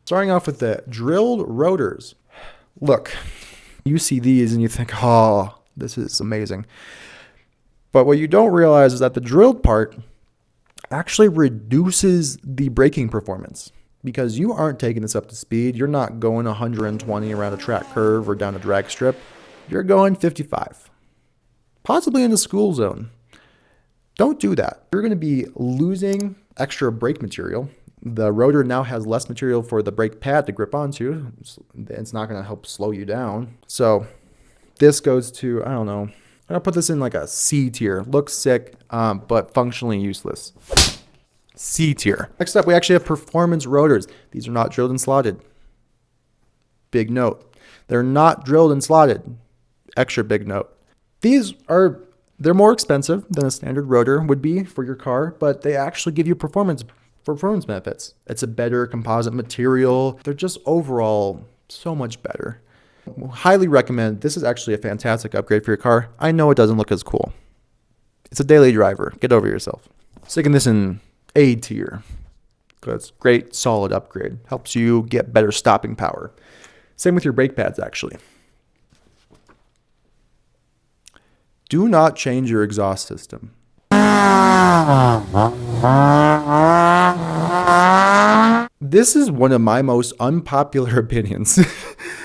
Starting off with the drilled rotors. Look, you see these and you think, oh, this is amazing. But what you don't realize is that the drilled part actually reduces the braking performance because you aren't taking this up to speed. You're not going 120 around a track curve or down a drag strip. You're going 55, possibly in the school zone. Don't do that. You're going to be losing extra brake material. The rotor now has less material for the brake pad to grip onto. It's not going to help slow you down. So this goes to, I don't know, I'll put this in like a C tier. Looks sick, but functionally useless. C tier. Next up, we actually have performance rotors. These are not drilled and slotted. Big note. They're not drilled and slotted. Extra big note. They're more expensive than a standard rotor would be for your car, but they actually give you performance benefits. It's a better composite material. They're just overall so much better. Highly recommend. This is actually a fantastic upgrade for your car. I know it doesn't look as cool. It's a daily driver. Get over yourself. Sticking this in A tier. That's great, solid upgrade. Helps you get better stopping power. Same with your brake pads, actually. Do not change your exhaust system. This is one of my most unpopular opinions.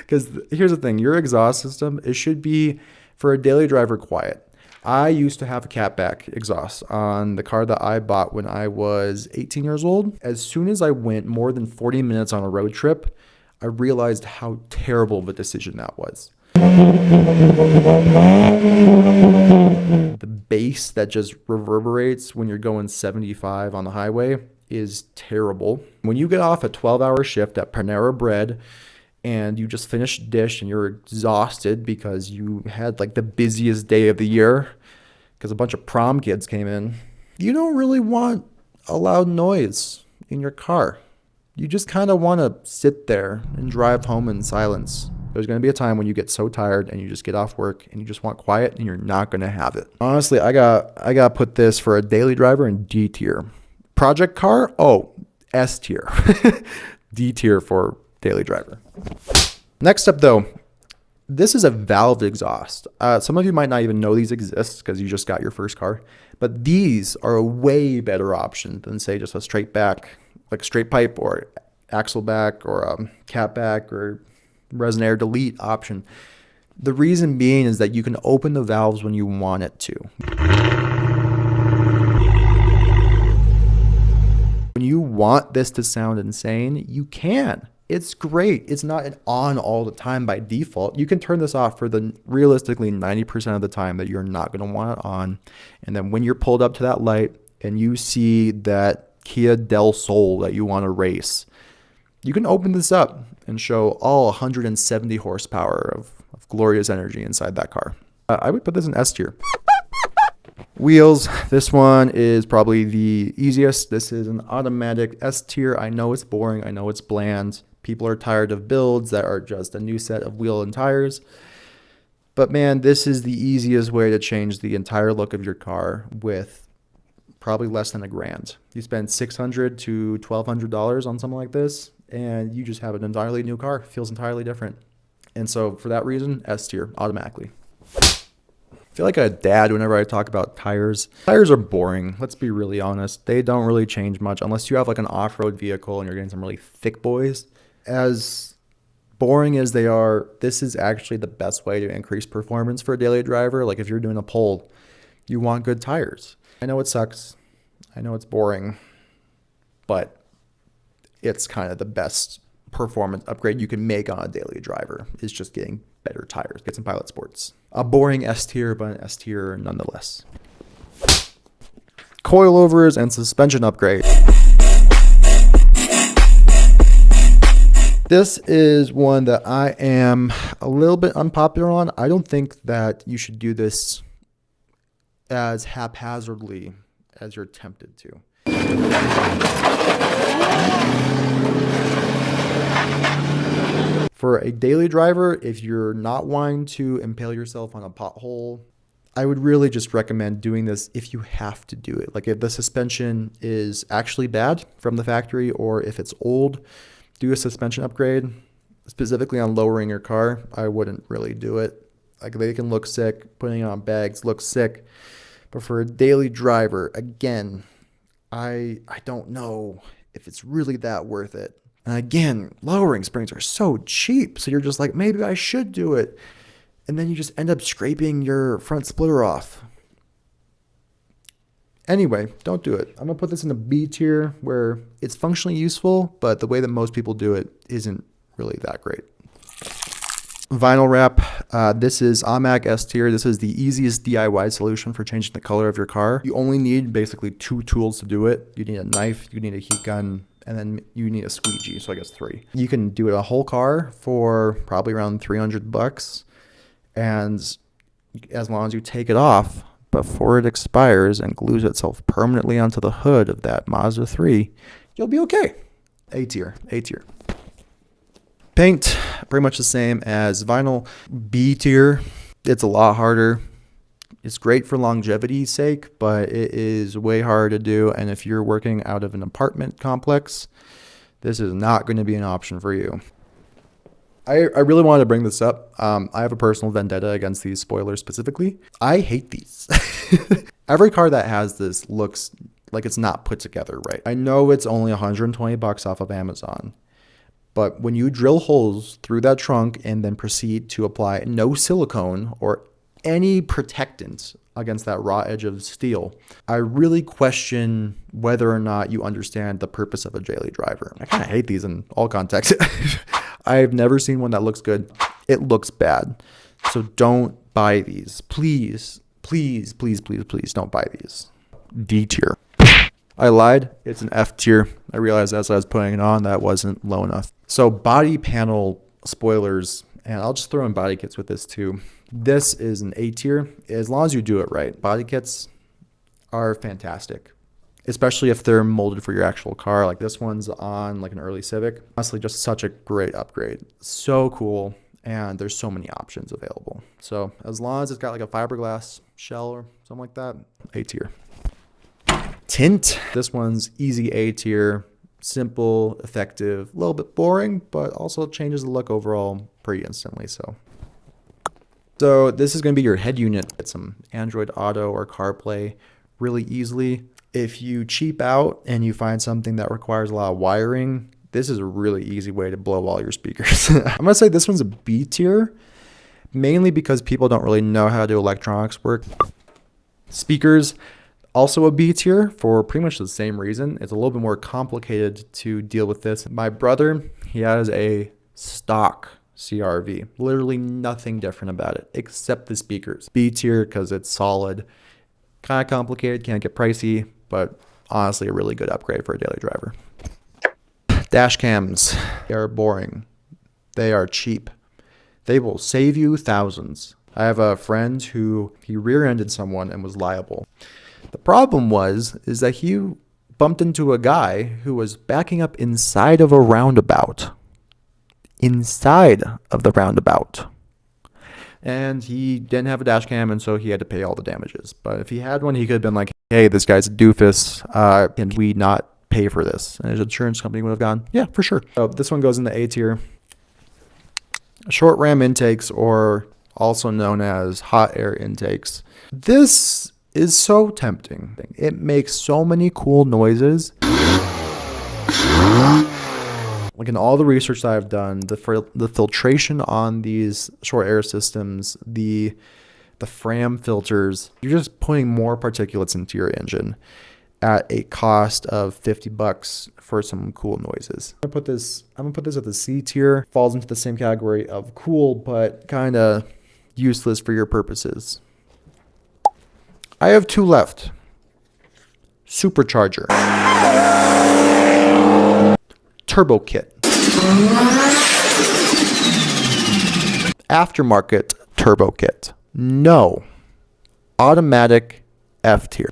Because here's the thing, your exhaust system, it should be, for a daily driver, quiet. I used to have a catback exhaust on the car that I bought when I was 18 years old. As soon as I went more than 40 minutes on a road trip, I realized how terrible of a decision that was. The bass that just reverberates when you're going 75 on the highway is terrible. When you get off a 12-hour shift at Panera Bread and you just finished dish and you're exhausted because you had like the busiest day of the year because a bunch of prom kids came in, you don't really want a loud noise in your car. You just kind of want to sit there and drive home in silence. There's going to be a time when you get so tired and you just get off work and you just want quiet and you're not going to have it. Honestly, I got to put this for a daily driver in D tier. Project car? Oh, S tier. D tier for daily driver. Next up though, this is a valved exhaust. Some of you might not even know these exist because you just got your first car, but these are a way better option than say just a straight back, like straight pipe or axle back or a cat back or resin air delete option. The reason being is that you can open the valves when you want it to. When you want this to sound insane, you can. It's great. It's not on all the time by default. You can turn this off for the realistically 90% of the time that you're not going to want it on. And then when you're pulled up to that light and you see that Kia Del Sol that you want to race, you can open this up and show all 170 horsepower of glorious energy inside that car. I would put this in S tier. Wheels, this one is probably the easiest. This is an automatic S tier. I know it's boring. I know it's bland. People are tired of builds that are just a new set of wheel and tires. But man, this is the easiest way to change the entire look of your car with probably less than $1,000. You spend $600 to $1,200 on something like this, and you just have an entirely new car. It feels entirely different. And so for that reason, S tier automatically. I feel like a dad whenever I talk about tires. Tires are boring. Let's be really honest. They don't really change much unless you have like an off-road vehicle and you're getting some really thick boys. As boring as they are, this is actually the best way to increase performance for a daily driver. Like if you're doing a pull, you want good tires. I know it sucks. I know it's boring, but it's kind of the best performance upgrade you can make on a daily driver is just getting better tires. Get some Pilot Sports. A boring S tier, but an S tier nonetheless. Coilovers and suspension upgrade. This is one that I am a little bit unpopular on. I don't think that you should do this as haphazardly as you're tempted to. For a daily driver, if you're not wanting to impale yourself on a pothole, I would really just recommend doing this if you have to do it. Like if the suspension is actually bad from the factory or if it's old, do a suspension upgrade, specifically on lowering your car, I wouldn't really do it. Like, they can look sick, putting it on bags looks sick. But for a daily driver, again, I don't know if it's really that worth it. And again, lowering springs are so cheap. So you're just like, maybe I should do it. And then you just end up scraping your front splitter off. Anyway, don't do it. I'm going to put this in a B tier where it's functionally useful, but the way that most people do it isn't really that great. Vinyl wrap. This is AMAC S tier. This is the easiest DIY solution for changing the color of your car. You only need basically 2 tools to do it. You need a knife, you need a heat gun, and then you need a squeegee. So I guess 3. You can do it a whole car for probably around $300. And as long as you take it off before it expires and glues itself permanently onto the hood of that Mazda 3, you'll be okay. A tier. Paint, pretty much the same as vinyl. B tier, it's a lot harder. It's great for longevity's sake, but it is way harder to do. And if you're working out of an apartment complex, this is not going to be an option for you. I really wanted to bring this up. I have a personal vendetta against these spoilers specifically. I hate these. Every car that has this looks like it's not put together right. I know it's only $120 off of Amazon, but when you drill holes through that trunk and then proceed to apply no silicone or any protectant against that raw edge of steel, I really question whether or not you understand the purpose of a daily driver. I kind of hate these in all contexts. I've never seen one that looks good. It looks bad. So don't buy these. Please don't buy these. D tier. I lied. It's an F tier. I realized as I was putting it on that wasn't low enough. So body panel spoilers, and I'll just throw in body kits with this too. This is an A tier as long as you do it right. Body kits are fantastic, especially if they're molded for your actual car. Like this one's on like an early Civic. Honestly, just such a great upgrade. So cool. And there's so many options available. So as long as it's got like a fiberglass shell or something like that, A tier. Tint. This one's easy A tier. Simple, effective, a little bit boring, but also changes the look overall pretty instantly. So this is going to be your head unit. Get some Android Auto or CarPlay really easily. If you cheap out and you find something that requires a lot of wiring, this is a really easy way to blow all your speakers. I'm going to say this one's a B tier, mainly because people don't really know how to do electronics work. Speakers, also a B tier for pretty much the same reason. It's a little bit more complicated to deal with this. My brother, he has a stock CRV. Literally nothing different about it except the speakers. B tier because it's solid. Kind of complicated, can get pricey, but honestly a really good upgrade for a daily driver. Dash cams, they are boring. They are cheap. They will save you thousands. I have a friend who he rear-ended someone and was liable. The problem is that he bumped into a guy who was backing up inside of a roundabout. Inside of the roundabout. And he didn't have a dash cam, and so he had to pay all the damages. But if he had one, he could have been like, hey, this guy's a doofus. Can we not pay for this? And his insurance company would have gone, yeah, for sure. So this one goes in the A tier. Short ram intakes, or also known as hot air intakes. This is so tempting. It makes so many cool noises. Like in all the research that I've done, the filtration on these short air systems, the FRAM filters, you're just putting more particulates into your engine at a cost of $50 for some cool noises. I'm gonna put this at the C tier. Falls into the same category of cool, but kind of useless for your purposes. I have 2 left. Supercharger. Turbo kit. Aftermarket turbo kit. No. Automatic F tier.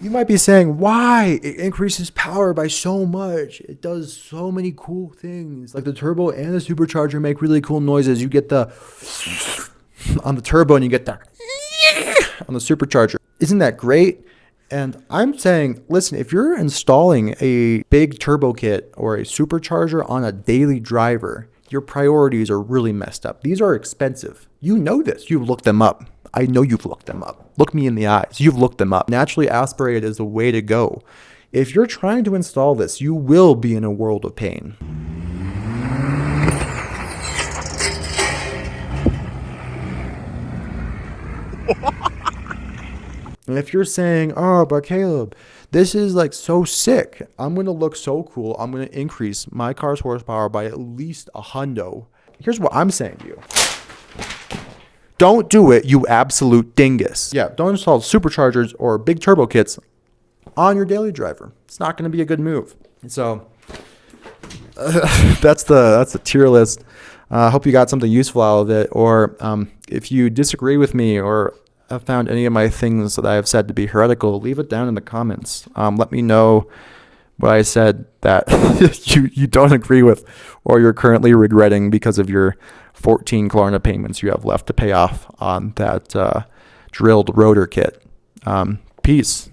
You might be saying, why? It increases power by so much. It does so many cool things. Like the turbo and the supercharger make really cool noises. You get the on the turbo and you get the on the supercharger. Isn't that great? And I'm saying, listen, if you're installing a big turbo kit or a supercharger on a daily driver, your priorities are really messed up. These are expensive. You know this. You've looked them up. I know you've looked them up. Look me in the eyes. You've looked them up. Naturally aspirated is the way to go. If you're trying to install this, you will be in a world of pain. And if you're saying, oh, but Caleb, this is like so sick. I'm going to look so cool. I'm going to increase my car's horsepower by at least a hundo. Here's what I'm saying to you. Don't do it, you absolute dingus. Yeah, don't install superchargers or big turbo kits on your daily driver. It's not going to be a good move. And so that's the tier list. I hope you got something useful out of it. Or if you disagree with me or have found any of my things that I have said to be heretical, leave it down in the comments. Let me know what I said that you don't agree with or you're currently regretting because of your 14 Klarna payments you have left to pay off on that drilled rotor kit. Peace.